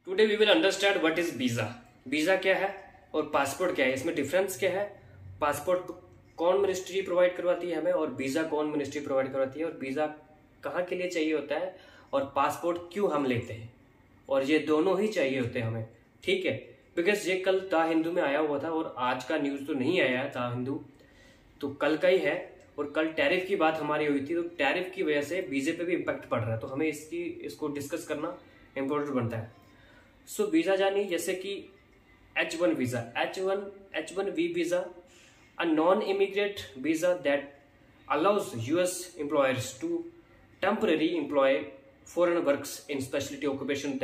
Today we will understand what is visa. Visa क्या है और पासपोर्ट क्या है, इसमें डिफरेंस क्या है। पासपोर्ट कौन मिनिस्ट्री प्रोवाइड करवाती है हमें और वीजा कौन मिनिस्ट्री प्रोवाइड करवाती है, और वीजा कहाँ के लिए चाहिए होता है, और पासपोर्ट क्यों हम लेते हैं, और ये दोनों ही चाहिए होते हैं हमें। ठीक है, बिकॉज ये कल द हिंदू में आया हुआ था और आज का न्यूज तो नहीं आया है द हिंदू, तो कल का ही है। और कल टैरिफ की बात हमारी हुई थी, तो टैरिफ की वजह से वीजे पे भी इम्पैक्ट पड़ रहा है, तो हमें इसको डिस्कस करना इम्पोर्टेंट बनता है। सो वीजा जानिए, जैसे कि H1 visa, H1B visa, a non immigrate visa that allows US employers to temporarily employ foreign workers in specialty occupation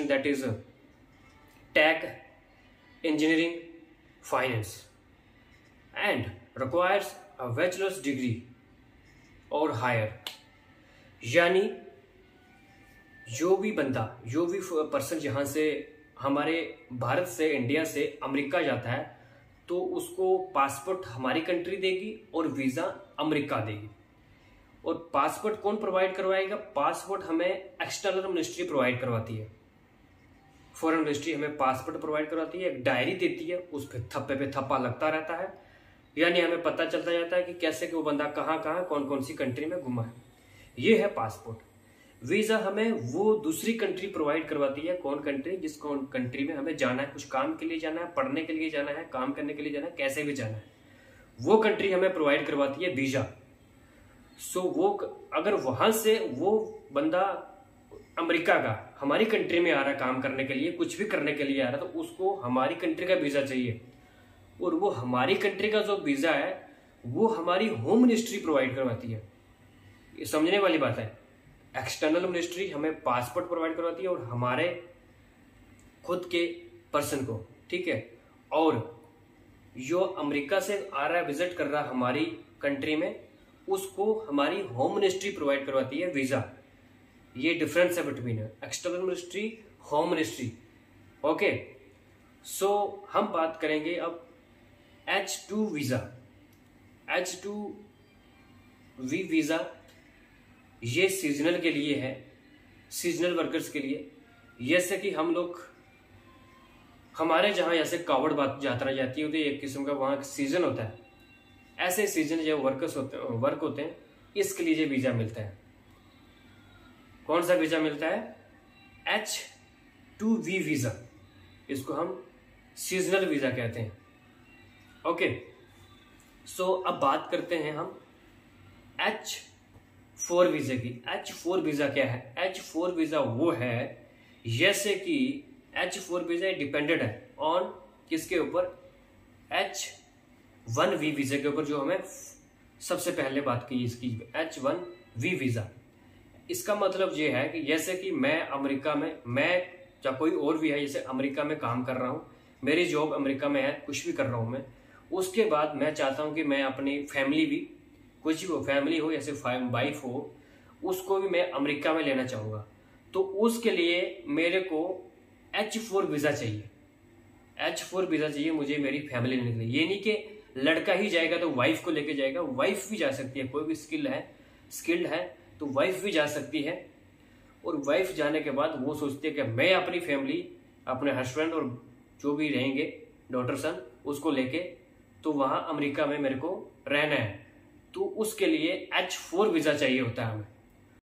that is tech, engineering, finance, and requires a bachelor's degree or higher। यानी जो भी person यहाँ से हमारे भारत से, India से America जाता है, तो उसको पासपोर्ट हमारी कंट्री देगी और वीजा अमेरिका देगी। और पासपोर्ट कौन प्रोवाइड करवाएगा? पासपोर्ट हमें एक्सटर्नल मिनिस्ट्री प्रोवाइड करवाती है। फॉरेन मिनिस्ट्री हमें पासपोर्ट प्रोवाइड करवाती है, एक डायरी देती है, उस पर थप्पे पे थप्पा लगता रहता है, यानी हमें पता चलता जाता है कि कैसे कि वो बंदा कहाँ कौन कौन सी कंट्री में घुमा है। ये है पासपोर्ट। वीजा हमें वो दूसरी कंट्री प्रोवाइड करवाती है, कौन कंट्री, जिस कंट्री में हमें जाना है, कुछ काम के लिए जाना है, पढ़ने के लिए जाना है, काम करने के लिए जाना है, कैसे भी जाना है, वो कंट्री हमें प्रोवाइड करवाती है वीजा। सो वो अगर वहां से वो बंदा अमेरिका का हमारी कंट्री में आ रहा है काम करने के लिए, कुछ भी करने के लिए आ रहा है, तो उसको हमारी कंट्री का वीजा चाहिए। और वो हमारी कंट्री का जो वीजा है वो हमारी होम मिनिस्ट्री प्रोवाइड करवाती है। ये समझने वाली बात है। एक्सटर्नल मिनिस्ट्री हमें पासपोर्ट प्रोवाइड करवाती है और हमारे खुद के पर्सन को, ठीक है। और जो अमेरिका से आ रहा है, विजिट कर रहा है हमारी कंट्री में, उसको हमारी होम मिनिस्ट्री प्रोवाइड करवाती है वीजा। ये डिफरेंस है between external ministry, home ministry. Okay, so हम बात करेंगे अब H2 वीजा। H2B वीजा ये सीजनल के लिए है, सीजनल वर्कर्स के लिए। जैसे कि हम लोग हमारे जहाँ जैसे कावड़ यात्रा जाती है, तो एक किस्म का वहाँ सीजन होता है, ऐसे सीजन जो वर्क होते हैं, इसके लिए वीजा मिलता है। कौन सा वीजा मिलता है? H2B वीजा, इसको हम सीजनल वीजा कहते हैं। ओके, सो अब बात करते हैं हम H4 वीजा की। H4 वीजा क्या है? H4 वीजा वो है, जैसे कि H4 वीजा डिपेंडेंट है ऑन किसके ऊपर? H1B वीजा के ऊपर, जो हमें सबसे पहले बात की इसकी, H1B वीजा। इसका मतलब ये है कि जैसे कि मैं अमेरिका में, मैं या कोई और भी है, जैसे अमेरिका में काम कर रहा हूँ, मेरी जॉब अमेरिका में है, कुछ भी कर रहा हूँ मैं, उसके बाद मैं चाहता हूँ कि मैं अपनी फैमिली भी, कुछ भी हो, फैमिली हो, जैसे वाइफ हो, उसको भी मैं अमेरिका में लेना चाहूँगा, तो उसके लिए मेरे को H4 वीज़ा चाहिए। H4 वीज़ा चाहिए मुझे मेरी फैमिली लेने के लिए। ये नहीं कि लड़का ही जाएगा तो वाइफ को लेके जाएगा, वाइफ भी जा सकती है, कोई भी स्किल्ड है तो वाइफ भी जा सकती है। और वाइफ जाने के बाद वो सोचती है कि मैं अपनी फैमिली, अपने हस्बैंड और जो भी रहेंगे डॉटर सन, उसको लेके तो वहाँ अमेरिका में मेरे को रहना है, तो उसके लिए H4 वीज़ा चाहिए होता है हमें।